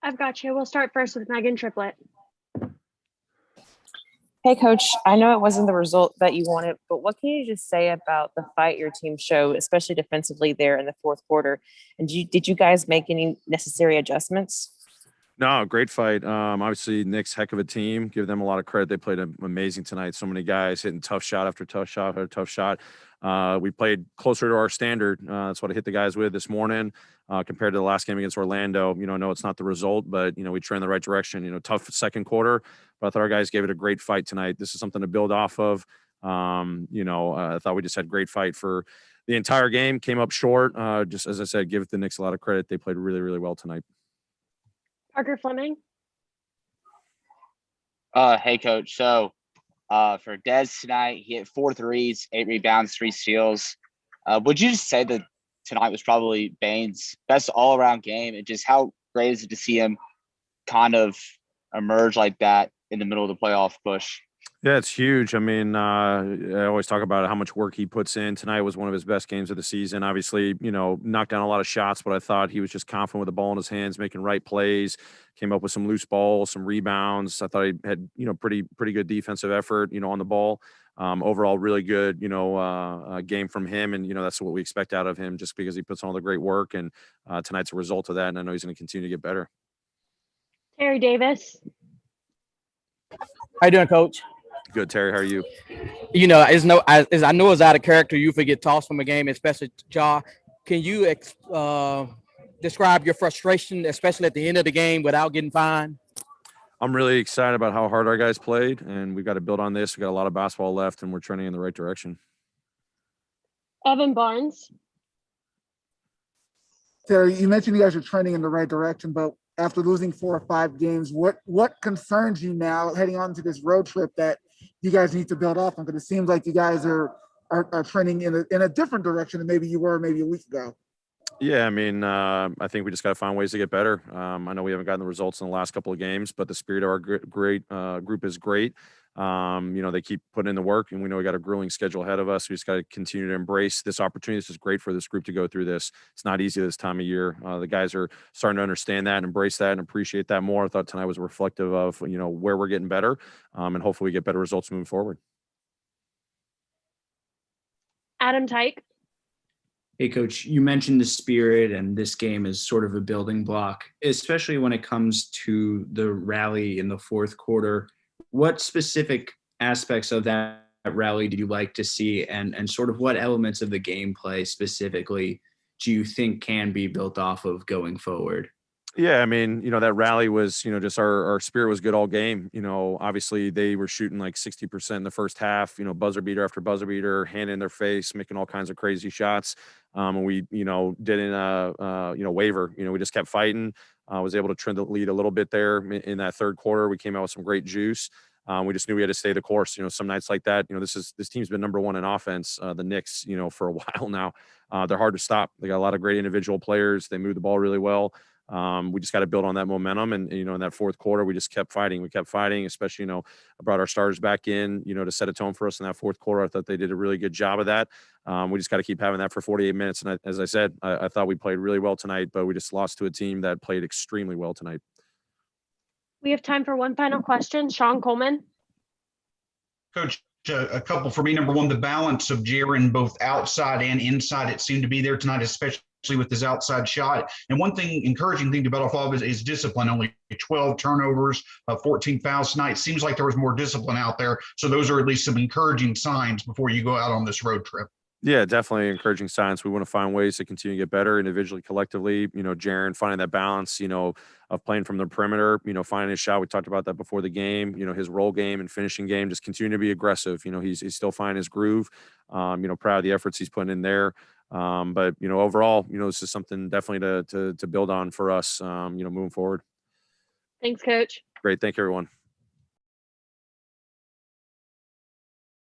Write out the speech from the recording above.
I've got you. We'll start first with Megan Triplett. Hey, Coach, I know it wasn't the result that you wanted, but what can you just say about the fight your team showed, especially defensively there in the fourth quarter? And did you guys make any necessary adjustments? No, great fight. Obviously, Knicks, heck of a team. Give them a lot of credit. They played amazing tonight. So many guys hitting tough shot after tough shot after tough shot. We played closer to our standard. That's what I hit the guys with this morning compared to the last game against Orlando. I know it's not the result, but, we trend in the right direction. Tough second quarter, but I thought our guys gave it a great fight tonight. This is something to build off of. I thought we just had great fight for the entire game. Came up short. Just as I said, give the Knicks a lot of credit. They played really, really well tonight. Parker Fleming. Hey, Coach. So for Dez tonight, he hit 4 threes, 8 rebounds, 3 steals. Would you just say that tonight was probably Bane's best all-around game? And just how great is it to see him kind of emerge like that in the middle of the playoff push? Yeah, it's huge. I mean, I always talk about how much work he puts in. Tonight was one of his best games of the season. Obviously, knocked down a lot of shots, but I thought he was just confident with the ball in his hands, making right plays, came up with some loose balls, some rebounds. I thought he had, pretty good defensive effort, on the ball. Overall, really good, game from him. And, that's what we expect out of him just because he puts on all the great work. And tonight's a result of that. And I know he's going to continue to get better. Terry Davis. How you doing, Coach? Good, Terry. How are you? I know it's out of character. You forget tossed from a game, especially Ja. Can you describe your frustration, especially at the end of the game, without getting fined? I'm really excited about how hard our guys played, and we've got to build on this. We've got a lot of basketball left, and we're trending in the right direction. Evan Barnes. Terry, you mentioned you guys are trending in the right direction, but after losing 4 or 5 games, what concerns you now heading on to this road trip that you guys need to build off on? Because it seems like you guys are trending in a different direction than maybe you were maybe a week ago. Yeah, I mean, I think we just got to find ways to get better. I know we haven't gotten the results in the last couple of games, but the spirit of our group is great. They keep putting in the work, and we know we got a grueling schedule ahead of us. We just got to continue to embrace this opportunity. This is great for this group to go through this. It's not easy this time of year. The guys are starting to understand that and embrace that and appreciate that more. I thought tonight was reflective of, where we're getting better, and hopefully we get better results moving forward. Adam Tyke. Hey, Coach, you mentioned the spirit, and this game is sort of a building block, especially when it comes to the rally in the fourth quarter. What specific aspects of that rally did you like to see, and sort of what elements of the gameplay specifically do you think can be built off of going forward? Yeah, I mean, that rally was, just our spirit was good all game. Obviously they were shooting like 60% in the first half, buzzer beater after buzzer beater, hand in their face, making all kinds of crazy shots. And we, didn't, waver. We just kept fighting. Was able to trend the lead a little bit there in that third quarter. We came out with some great juice. We just knew we had to stay the course. Some nights like that, this team's been number 1 in offense, the Knicks, for a while now. They're hard to stop. They got a lot of great individual players. They move the ball really well. We just got to build on that momentum. And, in that fourth quarter, we just kept fighting. We kept fighting, especially, I brought our starters back in, to set a tone for us in that fourth quarter. I thought they did a really good job of that. We just got to keep having that for 48 minutes. And as I said, I thought we played really well tonight, but we just lost to a team that played extremely well tonight. We have time for one final question. Sean Coleman. Coach, a couple for me. Number one, the balance of Jaren both outside and inside, it seemed to be there tonight, especially with his outside shot. And one thing, encouraging thing to build off of is discipline. Only 12 turnovers, 14 fouls tonight. Seems like there was more discipline out there. So those are at least some encouraging signs before you go out on this road trip. Yeah, definitely encouraging signs. We want to find ways to continue to get better individually, collectively. Jaren finding that balance, of playing from the perimeter, finding his shot. We talked about that before the game, his roll game and finishing game, just continue to be aggressive. He's still finding his groove. Proud of the efforts he's putting in there. But overall, this is something definitely to build on for us, moving forward. Thanks, Coach. Great. Thank you, everyone.